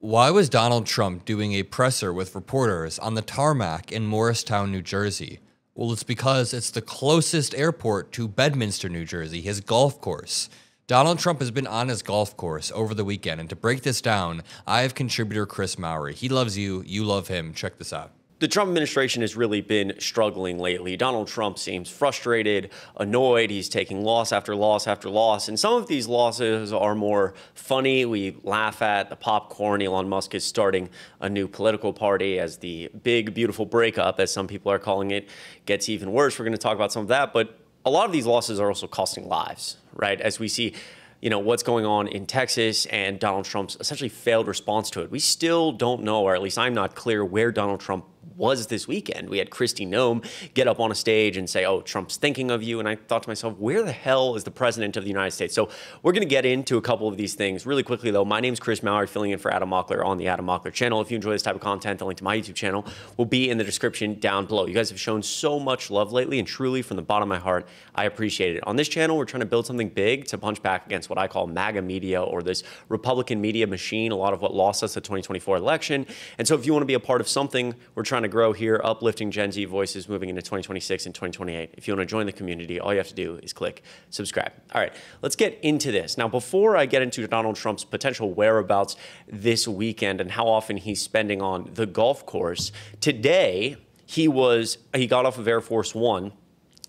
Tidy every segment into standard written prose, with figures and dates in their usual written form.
Why was Donald Trump doing a presser with reporters on the tarmac in Morristown, New Jersey? Well, it's because it's the closest airport to Bedminster, New Jersey, his golf course. Donald Trump has been on his golf course over the weekend, and to break this down, I have contributor Chris Mowrey. He loves you, you love him. Check this out. The Trump administration has really been struggling lately. Donald Trump seems frustrated, annoyed. He's taking loss after loss after loss. And some of these losses are more funny. We laugh at the popcorn. Elon Musk is starting a new political party as the big, beautiful breakup, as some people are calling it, gets even worse. We're going to talk about some of that. But a lot of these losses are also costing lives, right? As we see, what's going on in Texas and Donald Trump's essentially failed response to it. We still don't know, or at least I'm not clear, where Donald Trump was this weekend. We had Kristi Noem get up on a stage and say, oh, Trump's thinking of you. And I thought to myself, where the hell is the president of the United States? So we're going to get into a couple of these things really quickly, though. My name's Chris Mowrey, filling in for Adam Mockler on the Adam Mockler channel. If you enjoy this type of content, the link to my YouTube channel will be in the description down below. You guys have shown so much love lately, and truly from the bottom of my heart, I appreciate it. On this channel, we're trying to build something big to punch back against what I call MAGA media, or this Republican media machine, a lot of what lost us the 2024 election. And so if you want to be a part of something we're trying to grow here, uplifting Gen Z voices moving into 2026 and 2028. If you want to join the community, all you have to do is click subscribe. All right, let's get into this. Now, before I get into Donald Trump's potential whereabouts this weekend and how often he's spending on the golf course, today he got off of Air Force One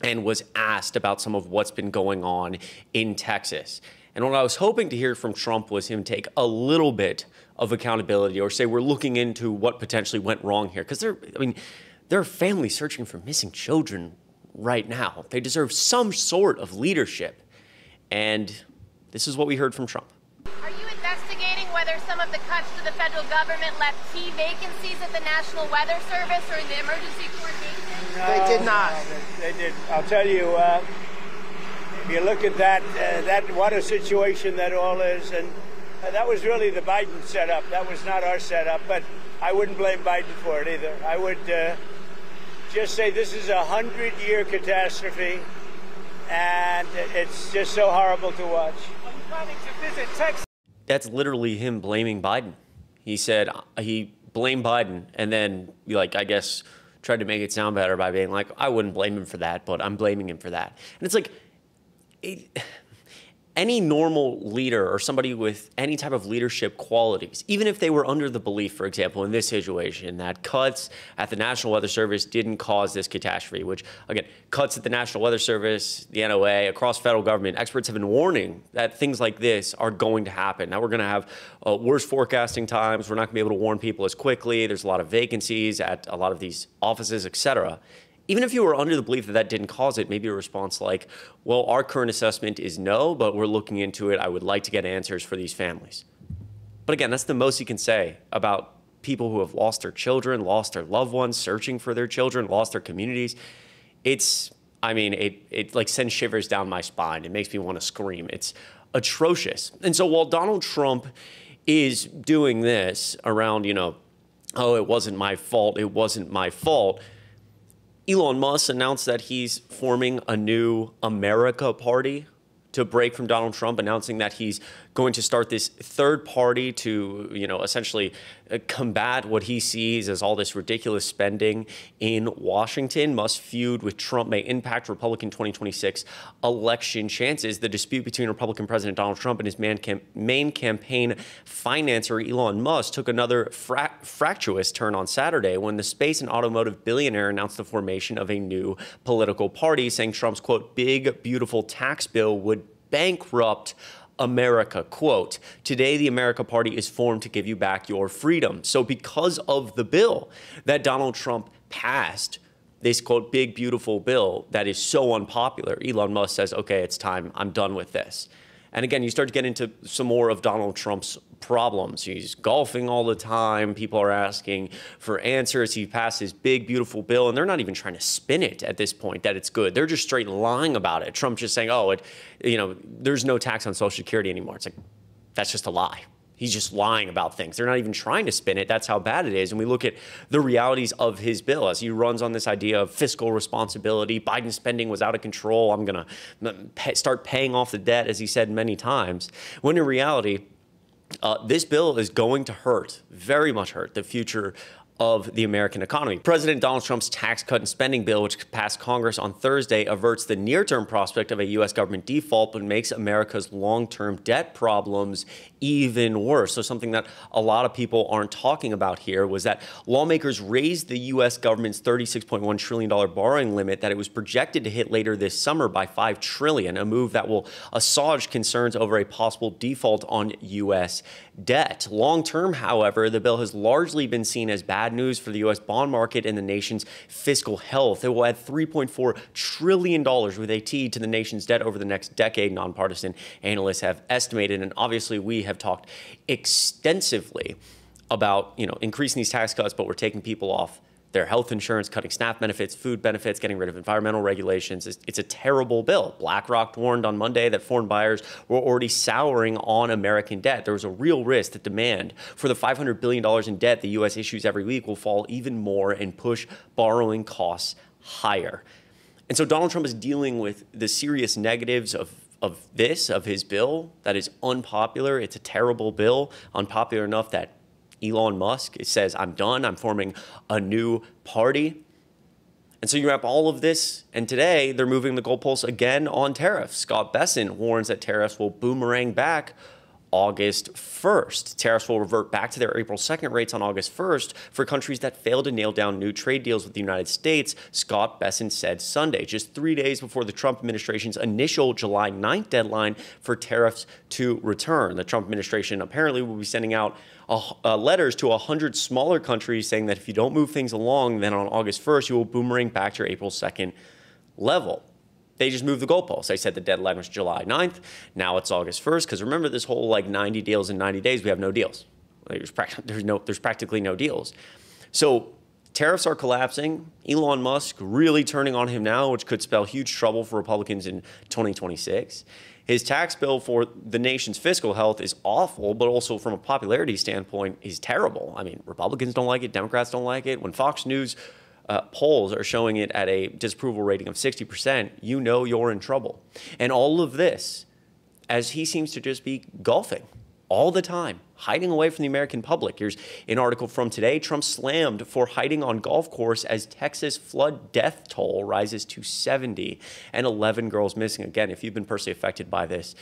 and was asked about some of what's been going on in Texas. And what I was hoping to hear from Trump was him take a little bit of accountability, or say we're looking into what potentially went wrong here. Because there are families searching for missing children right now. They deserve some sort of leadership. And this is what we heard from Trump. Are you investigating whether some of the cuts to the federal government left key vacancies at the National Weather Service or in the emergency coordination? No, they did not. They did. I'll tell you, if you look at that, what a situation that all is, and that was really the Biden setup. That was not our setup, but I wouldn't blame Biden for it either. I would just say this is a 100-year catastrophe, and it's just so horrible to watch. Are you planning to visit Texas? That's literally him blaming Biden. He said he blamed Biden, and then, I guess, tried to make it sound better by being like, I wouldn't blame him for that, but I'm blaming him for that. And it's like, any normal leader or somebody with any type of leadership qualities, even if they were under the belief, for example, in this situation, that cuts at the National Weather Service didn't cause this catastrophe, which, again, cuts at the National Weather Service, the NOA, across federal government, experts have been warning that things like this are going to happen. Now we're going to have worse forecasting times. We're not going to be able to warn people as quickly. There's a lot of vacancies at a lot of these offices, et cetera. Even if you were under the belief that that didn't cause it, maybe a response like, well, our current assessment is no, but we're looking into it. I would like to get answers for these families. But again, that's the most you can say about people who have lost their children, lost their loved ones, searching for their children, lost their communities. It sends shivers down my spine. It makes me want to scream. It's atrocious. And so while Donald Trump is doing this around, oh, it wasn't my fault, Elon Musk announced that he's forming a new America party to break from Donald Trump, announcing that he's going to start this third party to, essentially combat what he sees as all this ridiculous spending in Washington. Musk's feud with Trump may impact Republican 2026 election chances. The dispute between Republican President Donald Trump and his main campaign financer, Elon Musk, took another fractious turn on Saturday when the space and automotive billionaire announced the formation of a new political party, saying Trump's, quote, big, beautiful tax bill would bankrupt America. Quote, today the America Party is formed to give you back your freedom. So because of the bill that Donald Trump passed, this, quote, big, beautiful bill that is so unpopular, Elon Musk says, okay, it's time. I'm done with this. And again, you start to get into some more of Donald Trump's problems. He's golfing all the time. People are asking for answers. He passed his big, beautiful bill, and they're not even trying to spin it at this point that it's good. They're just straight lying about it. Trump just saying, oh, there's no tax on Social Security anymore. It's like, that's just a lie. He's just lying about things. They're not even trying to spin it. That's how bad it is. And we look at the realities of his bill as he runs on this idea of fiscal responsibility. Biden's spending was out of control. I'm going to start paying off the debt, as he said many times. When in reality, this bill is going to hurt, very much hurt, the future of the American economy. President Donald Trump's tax cut and spending bill, which passed Congress on Thursday, averts the near-term prospect of a U.S. government default, but makes America's long-term debt problems even worse. So something that a lot of people aren't talking about here was that lawmakers raised the U.S. government's $36.1 trillion borrowing limit that it was projected to hit later this summer by $5 trillion, a move that will assuage concerns over a possible default on U.S. debt. Long-term, however, the bill has largely been seen as bad news for the U.S. bond market and the nation's fiscal health. It will add $3.4 trillion with a T to the nation's debt over the next decade, nonpartisan analysts have estimated. And obviously, we have talked extensively about, increasing these tax cuts, but we're taking people off their health insurance, cutting SNAP benefits, food benefits, getting rid of environmental regulations. It's a terrible bill. BlackRock warned on Monday that foreign buyers were already souring on American debt. There was a real risk that demand for the $500 billion in debt the U.S. issues every week will fall even more and push borrowing costs higher. And so Donald Trump is dealing with the serious negatives of his bill that is unpopular. It's a terrible bill, unpopular enough that Elon Musk says, I'm done, I'm forming a new party. And so you wrap all of this, and today they're moving the goalposts again on tariffs. Scott Bessent warns that tariffs will boomerang back August 1st. Tariffs will revert back to their April 2nd rates on August 1st for countries that fail to nail down new trade deals with the United States, Scott Bessent said Sunday, just 3 days before the Trump administration's initial July 9th deadline for tariffs to return. The Trump administration apparently will be sending out letters to 100 smaller countries saying that if you don't move things along, then on August 1st, you will boomerang back to your April 2nd level. They just moved the goalposts. They said the deadline was July 9th. Now it's August 1st. Because remember this whole 90 deals in 90 days, we have no deals. There's practically no deals. So tariffs are collapsing. Elon Musk really turning on him now, which could spell huge trouble for Republicans in 2026. His tax bill for the nation's fiscal health is awful, but also from a popularity standpoint is terrible. I mean, Republicans don't like it. Democrats don't like it. When Fox News polls are showing it at a disapproval rating of 60%, you're in trouble. And all of this, as he seems to just be golfing all the time, hiding away from the American public. Here's an article from today. Trump slammed for hiding on golf course as Texas flood death toll rises to 70 and 11 girls missing. Again, if you've been personally affected by this,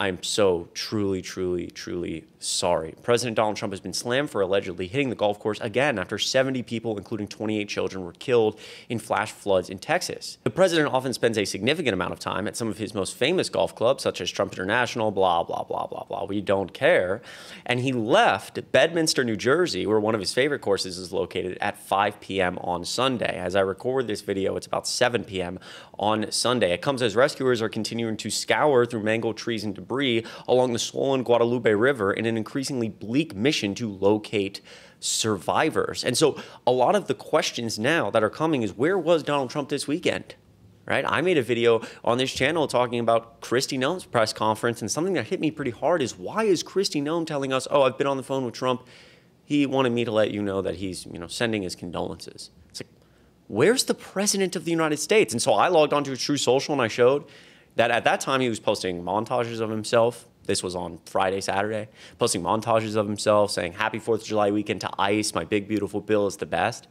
I'm so truly, truly, truly sorry. President Donald Trump has been slammed for allegedly hitting the golf course again after 70 people, including 28 children, were killed in flash floods in Texas. The president often spends a significant amount of time at some of his most famous golf clubs, such as Trump International, blah, blah, blah, blah, blah. We don't care. And he left Bedminster, New Jersey, where one of his favorite courses is located, at 5 p.m. on Sunday. As I record this video, it's about 7 p.m. on Sunday. It comes as rescuers are continuing to scour through mangled trees and debris along the swollen Guadalupe River in an increasingly bleak mission to locate survivors. And so a lot of the questions now that are coming is, where was Donald Trump this weekend? Right? I made a video on this channel talking about Kristi Noem's press conference, and something that hit me pretty hard is, why is Kristi Noem telling us, oh, I've been on the phone with Trump. He wanted me to let you know that he's, sending his condolences. It's like, where's the president of the United States? And so I logged onto his True Social and I showed that at that time he was posting montages of himself. This was on Friday, Saturday, posting montages of himself saying, happy 4th of July weekend to ICE. My big, beautiful bill is the best.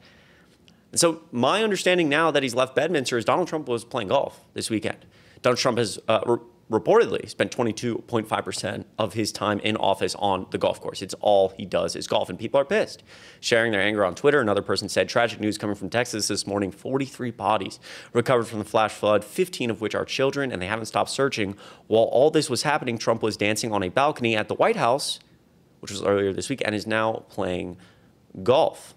And so my understanding now that he's left Bedminster is Donald Trump was playing golf this weekend. Donald Trump has reportedly spent 22.5% of his time in office on the golf course. It's all he does is golf, and people are pissed. Sharing their anger on Twitter, another person said, tragic news coming from Texas this morning, 43 bodies recovered from the flash flood, 15 of which are children, and they haven't stopped searching. While all this was happening, Trump was dancing on a balcony at the White House, which was earlier this week, and is now playing golf.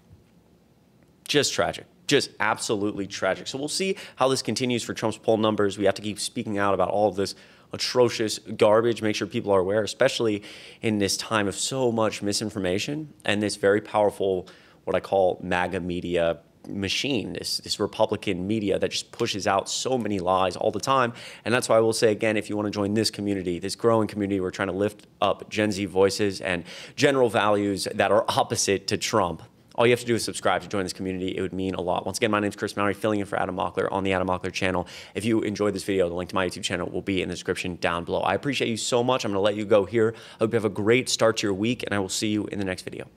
Just tragic. Just absolutely tragic. So we'll see how this continues for Trump's poll numbers. We have to keep speaking out about all of this atrocious garbage, make sure people are aware, especially in this time of so much misinformation and this very powerful, what I call MAGA media machine, this Republican media that just pushes out so many lies all the time. And that's why I will say again, if you want to join this community, this growing community, we're trying to lift up Gen Z voices and general values that are opposite to Trump. All you have to do is subscribe to join this community. It would mean a lot. Once again, my name is Chris Mowrey, filling in for Adam Mockler on the Adam Mockler channel. If you enjoyed this video, the link to my YouTube channel will be in the description down below. I appreciate you so much. I'm going to let you go here. I hope you have a great start to your week, and I will see you in the next video.